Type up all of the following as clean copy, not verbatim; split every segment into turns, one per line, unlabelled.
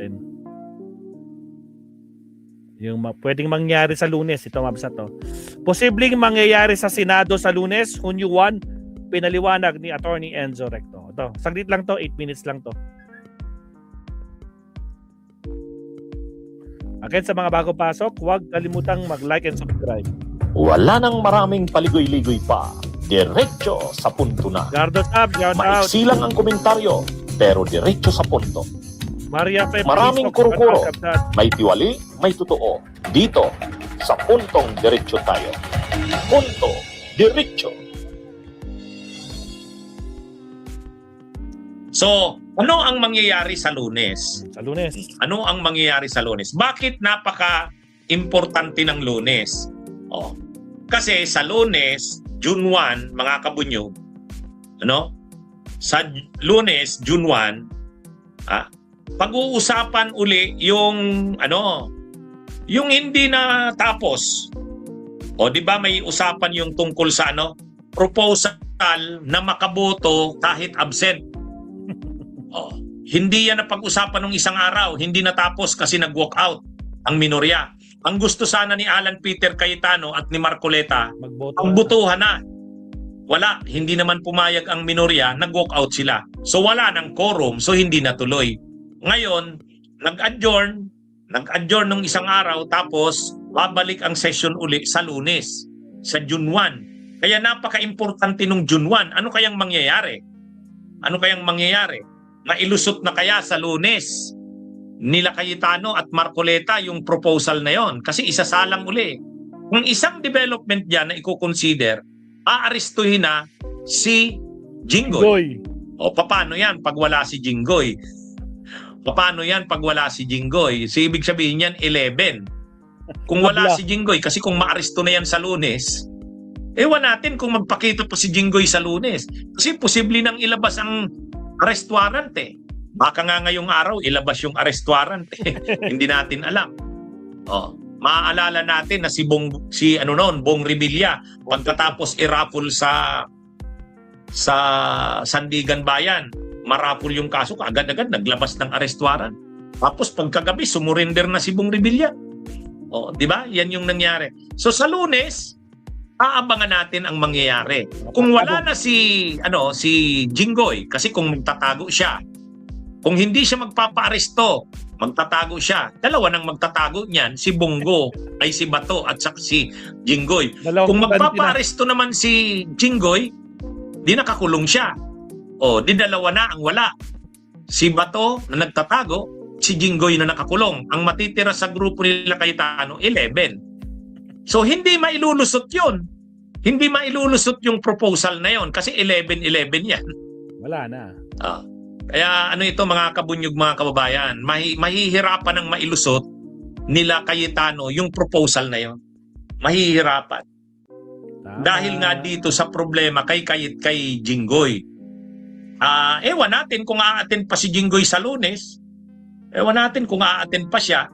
natin. Yung pwedeng mangyari sa Lunes, ito mabasa to. Posibleng mangyayari sa Senado sa Lunes, Hunyo 1, pinaliwanag ni Attorney Enzo Recto. Ito, saglit lang to, 8 minutes lang to. Again, sa mga bago pasok, huwag kalimutang mag-like and subscribe.
Wala nang maraming paligoy-ligoy pa. Diretso sa punto na.
Gardo Tab, shout out.
Maiksi lang ang komentaryo, pero diretso sa punto.
Maria Fe,
Maraming
Prisco,
kuro-kuro.
Kabsat.
May tiwali, may totoo. Dito, sa puntong diretso tayo. Punto, diretso.
So, ano ang mangyayari sa Lunes?
Sa Lunes.
Ano ang mangyayari sa Lunes? Bakit napaka-importante ng Lunes? Oh, kasi sa Lunes, June 1, mga kabunyog, ano? Sa Lunes, June 1, pag-uusapan uli yung yung hindi na tapos. O di ba may usapan yung tungkol sa proposal na makaboto kahit absent. Oh, hindi yan na pag-usapan ng isang araw, hindi natapos kasi nag-walk out ang minorya. Ang gusto sana ni Alan Peter Cayetano at ni Marcoleta,
Magboto
ang butuhan na. Wala, hindi naman pumayag ang minorya, nag-walk out sila. So wala ng quorum, so hindi natuloy. Ngayon, nag-adjourn ng isang araw, tapos babalik ang session uli sa Lunes, sa June 1. Kaya napaka-importante nung June 1. Ano kayang mangyayari? Ano kayang mangyayari? Mailusot na kaya sa Lunes nila Cayetano at Marcoleta yung proposal na yon? Kasi isasalang uli. Kung isang development dyan na i-consider, aarestuhin na si Jinggoy.
Goy.
O paano yan pag wala si Jinggoy? Paano yan pag wala si Jinggoy? So, ibig sabihin yan 11. Kung wala si Jinggoy, kasi kung maaresto na yan sa Lunes, ewan natin kung magpakita pa si Jinggoy sa Lunes. Kasi posible nang ilabas ang arrest warrant eh. Baka nga ngayong araw ilabas yung arrest warrant eh. Hindi natin alam. Oh, maaalala natin na si Bong Revilla, pagkatapos i-raffle sa Sandigan Bayan, marapol yung kaso, agad-agad naglabas ng arrest warrant. Tapos pagkagabi sumurrender na si Bong Revilla. Oh, di ba? Yan yung nangyari. So sa Lunes, aabangan natin ang mangyayari. Kung wala na si Jinggoy, kasi kung magtatago siya, kung hindi siya magpapaaresto, magtatago siya. Dalawa nang magtatago niyan, si Bato at saka si Jinggoy. Kung magpapaaresto naman si Jinggoy, di nakakulong siya. O, di dalawa na ang wala. Si Bato na nagtatago, si Jinggoy na nakakulong. Ang matitira sa grupo nila Cayetano, 11. So, hindi mailulusot yun. Hindi mailulusot yung proposal na yon kasi 11-11 yan.
Wala na.
Kaya ito mga kabunyog, mga kababayan, mahihirapan ang mailusot nila Cayetano yung proposal na yon. Mahihirapan. Dahil nga dito sa problema kay Jinggoy. Ewan natin kung a-attend pa si Jinggoy sa Lunes. Ewan natin kung a-attend pa siya.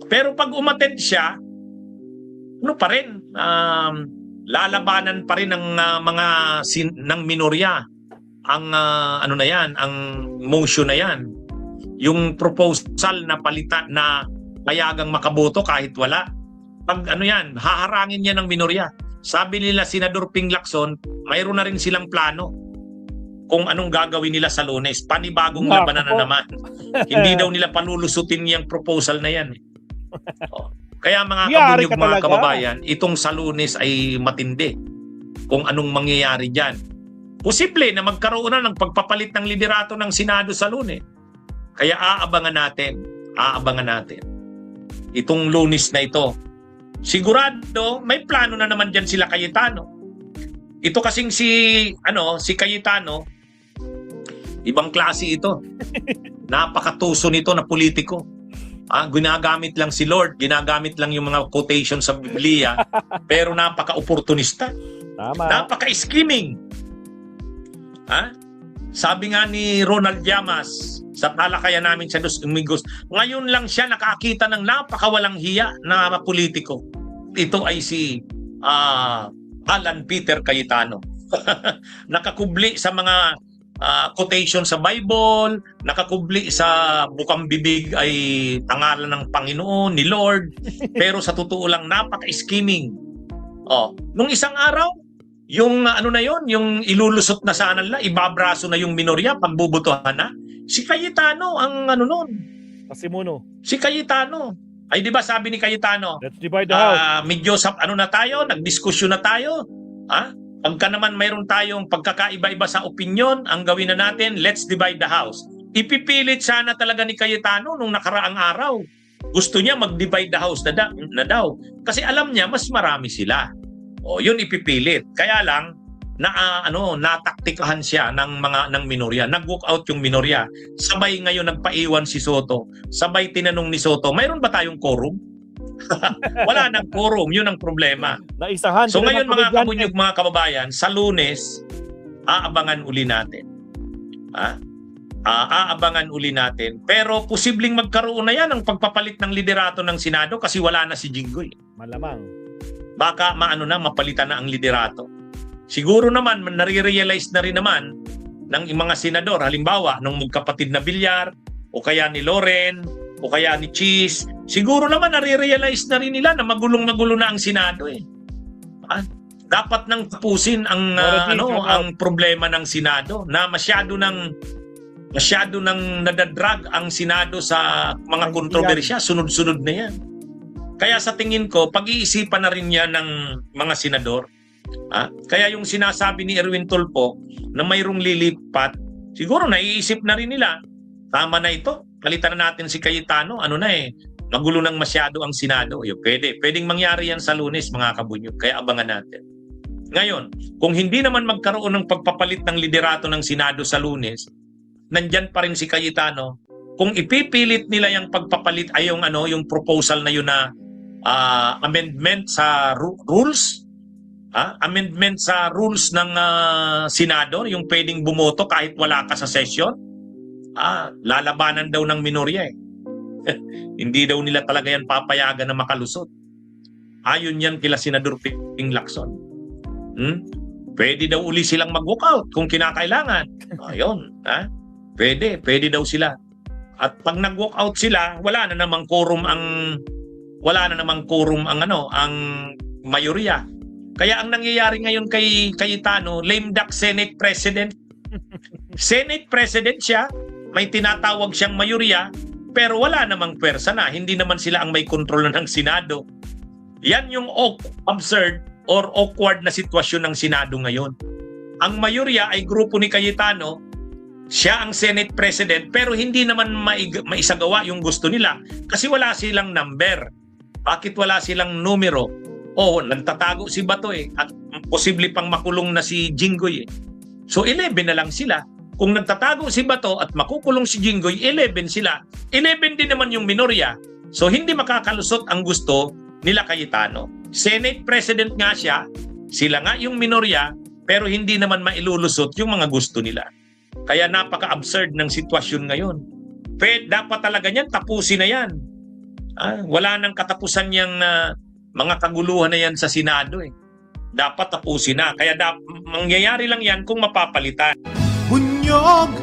Pero pag umattend siya, pa rin, lalabanan pa rin ng ng minorya ang ang motion na yan. Yung proposal na palitan na payagang makaboto kahit wala. Pag haharangin niya ng minorya. Sabi nila Senador Ping Lacson, mayroon na rin silang plano kung anong gagawin nila sa Lunes. Panibagong labanan na naman. Hindi daw nila panulusutin yung proposal na yan. Kaya mga kabunyog, mga kababayan, itong sa Lunes ay matindi kung anong mangyayari dyan. Posible na magkaroon na ng pagpapalit ng liderato ng Senado sa Lunes. Kaya aabangan natin itong Lunes na ito. Sigurado may plano na naman dyan sila Cayetano. Ito kasing si Cayetano, ibang klase ito. Napakatuso nito na politiko. Ginagamit lang si Lord, ginagamit lang yung mga quotation sa Biblia, pero napaka-opportunista.
Tama.
Napaka-scheming. Sabi nga ni Ronald Llamas sa talakayan namin sa Dos Amigos, ngayon lang siya nakakita ng napakawalang hiya na politiko. Ito ay si Alan Peter Cayetano. Nakakubli sa mga quotation sa Bible, nakakubli sa bukang bibig ay pangalan ng Panginoon, ni Lord, pero sa totoo lang napaka-scheming. Nung isang araw, yung ano na yon, yung ilulusot na sana nila, ibabraso na yung minorya, pagbubutuhan na. Si Cayetano ang ano nun.
Pasimuno.
Si Cayetano. Ay di ba sabi ni Cayetano,
Let's divide the house.
medyo ano na tayo, nagdiskusyon na tayo. Pagka naman mayroon tayong pagkakaiba-iba sa opinion, ang gawin na natin, let's divide the house. Ipipilit sana talaga ni Cayetano nung nakaraang araw. Gusto niya mag-divide the house na daw. Kasi alam niya, mas marami sila. Yun ipipilit. Kaya lang, nataktikahan siya ng minorya. Nag-walk out yung minorya. Sabay ngayon nagpaiwan si Soto. Sabay tinanong ni Soto, mayroon ba tayong quorum? Wala nang quorum, yun ang problema.
Naisahan.
So ngayon mga kabunyog, mga kababayan, sa Lunes, aabangan uli natin. Aabangan uli natin. Pero posibleng magkaroon na yan ng pagpapalit ng liderato ng Senado kasi wala na si Jinggoy.
Malamang.
Baka mapalitan na ang liderato. Siguro naman, nare-realize na rin naman ng mga senador, halimbawa, ng magkapatid na Villar, o kaya ni Loren, o kaya ni Cheese, siguro naman nare-realize na rin nila na magulong-magulo na ang Senado eh. Dapat nang tapusin ang ang problema ng Senado na masyado nang nadadrag ang Senado sa mga kontrobersya, sunod-sunod na yan. Kaya sa tingin ko, pag-iisipan na rin yan ng mga senador. Kaya yung sinasabi ni Erwin Tulfo na mayroong lilipat, siguro naiisip na rin nila, tama na ito, palitan na natin si Cayetano, magulo nang masyado ang Senado. Pwedeng mangyari yan sa Lunes, mga kabunyog, kaya abangan natin. Ngayon, kung hindi naman magkaroon ng pagpapalit ng liderato ng Senado sa Lunes, nandyan pa rin si Cayetano. Kung ipipilit nila yung pagpapalit ay yung proposal na yun na amendment sa rules, amendment sa rules ng Senado, yung pwedeng bumoto kahit wala ka sa session, lalabanan daw ng minorya eh. Hindi daw nila talaga yan papayagan na makalusot. Ayon yan kila Senador Ping Lacson. Pwede daw uli silang mag-walk out kung kinakailangan. Ayun, pwede daw sila. At pag nag-walk out sila, wala na namang quorum ang mayorya. Kaya ang nangyayari ngayon kay Cayetano, lame duck Senate President. Senate President siya, may tinatawag siyang mayorya, pero wala namang pwersa na. Hindi naman sila ang may kontrol ng Senado. Yan yung absurd or awkward na sitwasyon ng Senado ngayon. Ang mayorya ay grupo ni Cayetano, siya ang Senate President, pero hindi naman maisagawa yung gusto nila kasi wala silang number. Bakit wala silang numero? Nagtatago si Bato at posible pang makulong na si Jinggoy So 11 na lang sila. Kung nagtatago si Bato at makukulong si Jinggoy, 11 sila. 11 din naman yung minorya. So hindi makakalusot ang gusto nila Cayetano. Senate President nga siya, sila nga yung minorya, pero hindi naman mailulusot yung mga gusto nila. Kaya napaka-absurd ng sitwasyon ngayon. Dapat talaga niyan, tapusin na yan. Wala nang katapusan yung mga kaguluhan na yan sa Senado eh. Dapat tapusin na. Kaya mangyayari lang yan kung mapapalitan.
Bunyog,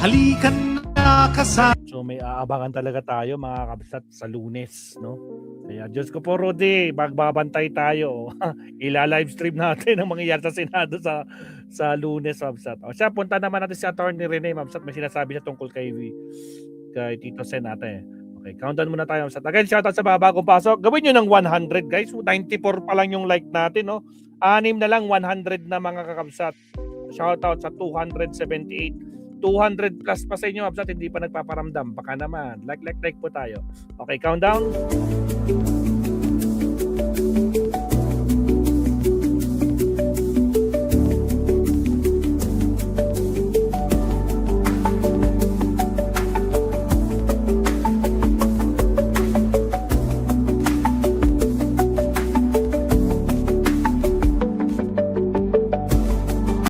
halikan na kasama.
So may aabangan talaga tayo mga kabsat sa Lunes, no? Kaya Diyos ko po, Rodi, magbabantay tayo. Ila-livestream natin ang mangyayari sa Senado sa Lunes, Mabsat. Siya, punta naman natin si Atty. Rene, Mabsat. May sinasabi siya tungkol kay Tito Sen natin. Okay, countdown muna tayo, Mabsat. Again, shoutout sa bagong pasok. Gawin nyo ng 100, guys. 94 pa lang yung like natin, no? 6 na lang, 100 na mga kakabsat. Shoutout sa 278. 200 plus pa sa inyo, Mabsat. Hindi pa nagpaparamdam. Baka naman. Like po tayo. Okay, countdown.